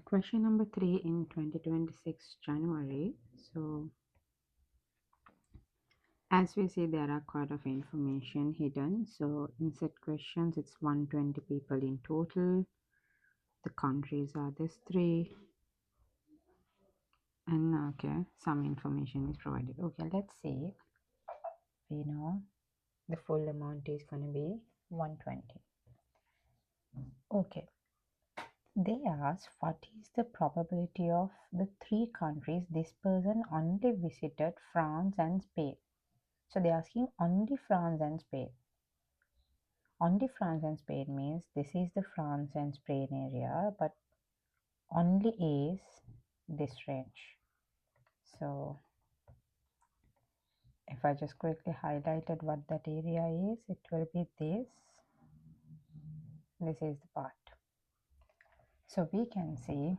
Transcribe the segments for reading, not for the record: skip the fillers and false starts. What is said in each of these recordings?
Question number 3 in 2026 January. So as we see, there are quite of information hidden. So in set questions, it's 120 people in total. The countries are this 3. And okay, some information is provided. Okay, let's see. We know the full amount is going to be 120. Okay. They asked what is the probability of the 3 countries this person only visited France and Spain. So they're asking only France and Spain. Only France and Spain means this is the France and Spain area, but only is this range. So if I just quickly highlighted what that area is, it will be this. This is the part. So we can see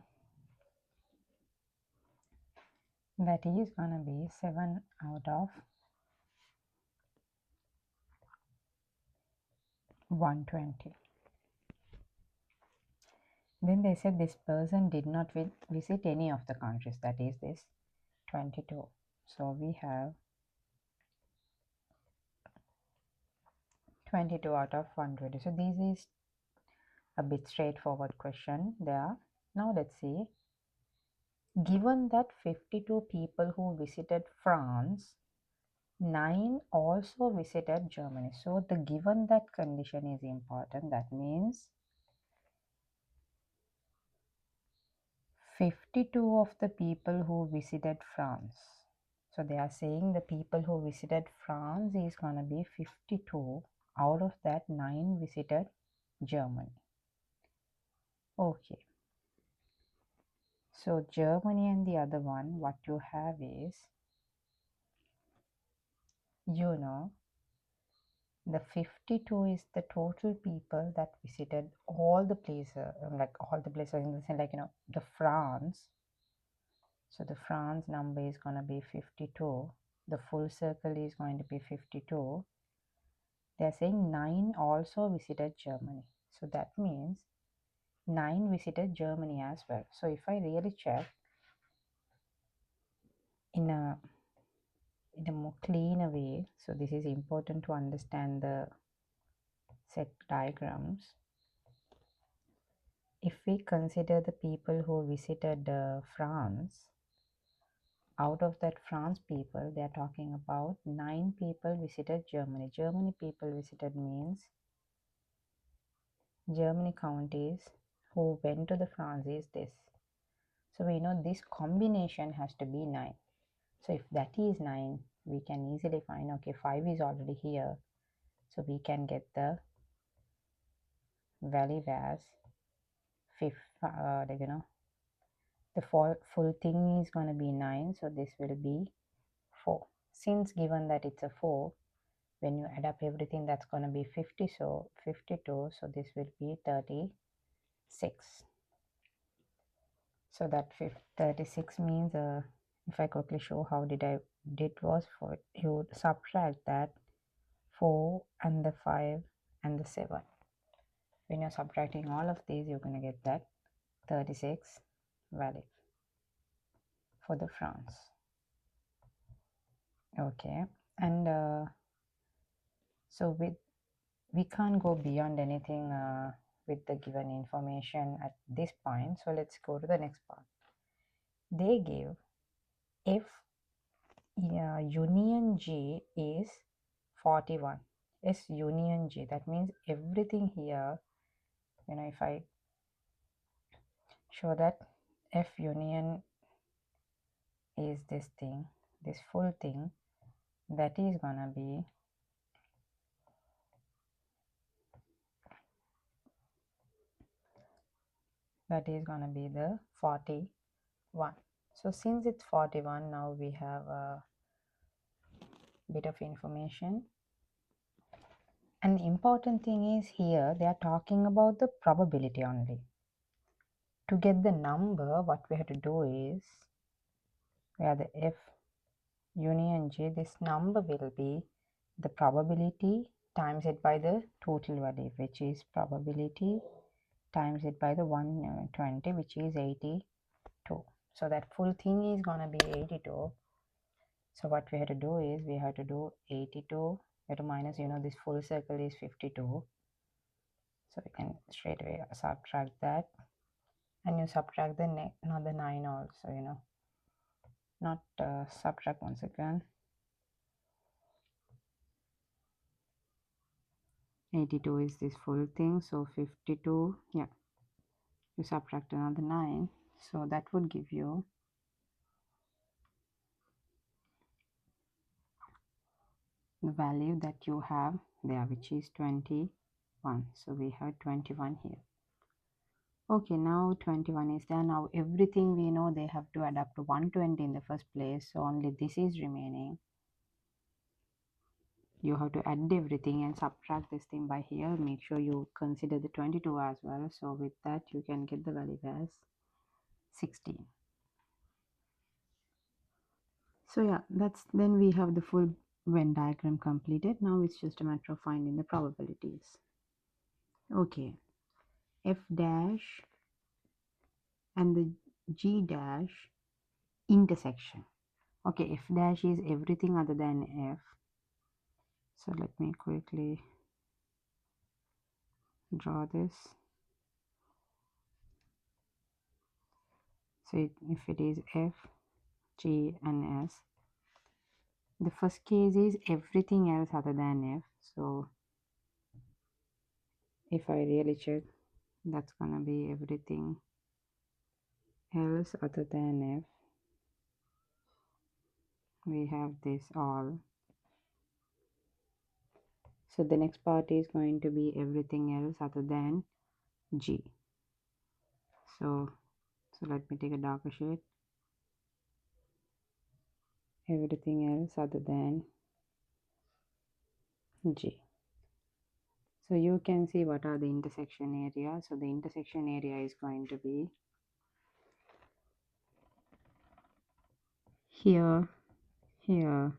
that is going to be 7 out of 120. Then they said this person did not visit any of the countries, that is this 22. So we have 22 out of 120. So this is a bit straightforward question there. Now let's see. Given that 52 people who visited France, 9 also visited Germany. So the given that condition is important. That means 52 of the people who visited France. So they are saying the people who visited France is going to be 52. Out of that, 9 visited Germany. Okay. So Germany and the other one, what you have is, the 52 is the total people that visited all the places, like all the places in the sense, like, the France. So the France number is going to be 52. The full circle is going to be 52. They're saying 9 also visited Germany. So that means 9 visited Germany as well. So if I really check in a more cleaner way, so this is important to understand the set diagrams. If we consider the people who visited France, out of that France people, they are talking about 9 people visited Germany. Germany people visited means Germany counties who went to the France is this. So we know this combination has to be 9. So if that is 9, we can easily find, okay, 5 is already here. So we can get the value as 5, the full thing is going to be 9. So this will be 4. Since given that it's a 4, when you add up everything, that's going to be 50. So 52. So this will be 36. So that 36 means, if I quickly show how did was for you subtract that 4 and the 5 and the 7. When you're subtracting all of these, you're going to get that 36 value for the France. Okay, and so we can't go beyond anything with the given information at this point. So let's go to the next part. They give if union G is 41. S union G, that means everything here, if I show that F union is this thing, this full thing, that is gonna be the 41. So since it's 41, now we have a bit of information. And the important thing is here, they are talking about the probability only. To get the number, what we have to do is, we have the F union G, this number will be the probability times it by the total value, which is probability times it by the 120, which is 82. So that full thing is gonna be 82. So what we have to do is we have to do 82. We have to minus, this full circle is 52. So we can straight away subtract that, and you subtract the another 9 also, not subtract once again. 82 is this full thing, so 52, yeah, you subtract another 9, so that would give you the value that you have there, which is 21. So we have 21 here. Okay, now 21 is there. Now everything we know they have to add up to 120 in the first place, so only this is remaining. You have to add everything and subtract this thing by here. Make sure you consider the 22 as well. So with that you can get the value as 16. So yeah, then we have the full Venn diagram completed. Now it's just a matter of finding the probabilities. Okay, F dash and the G dash intersection. Okay, F dash is everything other than F. So let me quickly draw this. So if it is F, G and S, the first case is everything else other than F. So if I really check, that's gonna be everything else other than F. We have this all. So the next part is going to be everything else other than G. So let me take a darker shade. Everything else other than G. So you can see what are the intersection areas. So the intersection area is going to be here, here.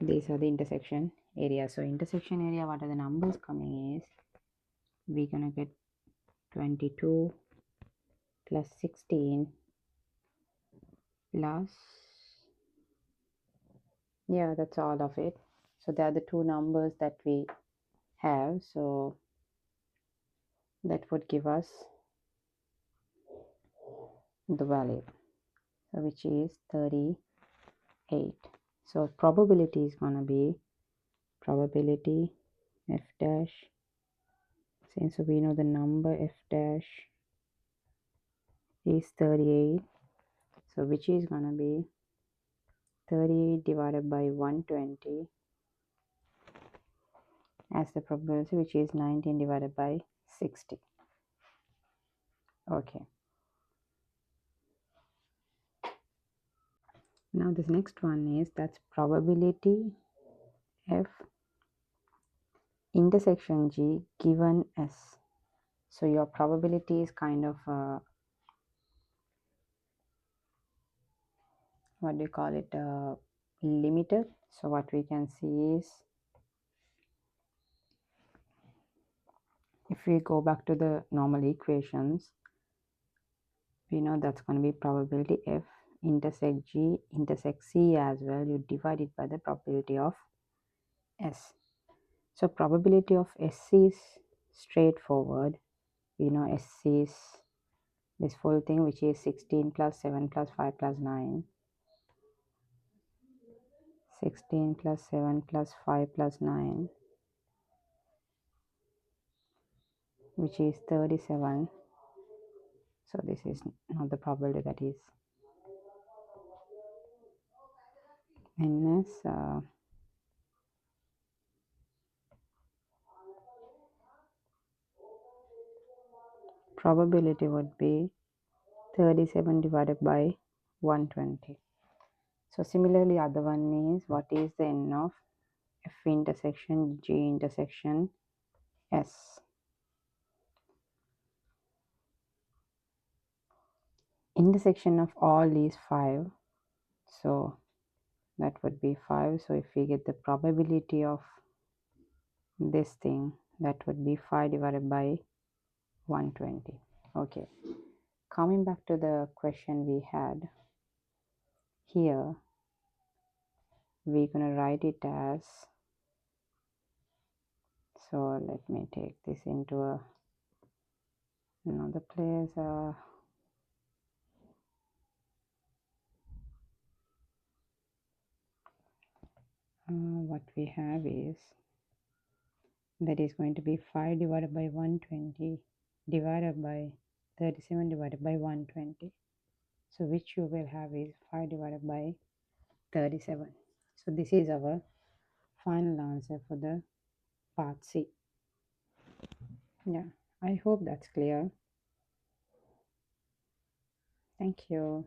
These are the intersection area. So intersection area, what are the numbers coming is, we're gonna get 22 plus 16 plus, yeah, that's all of it. So they are the two numbers that we have. So that would give us the value, so which is 38. So probability is gonna be probability F dash. Since we know the number F dash is 38, so which is gonna be 38 divided by 120 as the probability, which is 19 divided by 60. Okay, now this next one is, that's probability F intersection G given S. So your probability is kind of what do you call it, limited. So what we can see is, if we go back to the normal equations, we know that's going to be probability F intersect G intersect C as well. You divide it by the probability of S. So probability of S is straightforward. We know S is this full thing, which is 16 plus 7 plus 5 plus 9. 16 plus 7 plus 5 plus 9, which is 37. So this is not the probability, that is NS. Probability would be 37 divided by 120. So similarly, other one is, what is the N of F intersection G intersection S? Intersection of all is 5. So that would be 5. So if we get the probability of this thing, That would be 5 divided by 120. Okay, coming back to the question we had here, we're going to write it as, so let me take this into another place. What we have is, that is going to be 5 divided by 120 divided by 37 divided by 120. So which you will have is 5 divided by 37. So this is our final answer for the part C. Yeah, I hope that's clear. Thank you.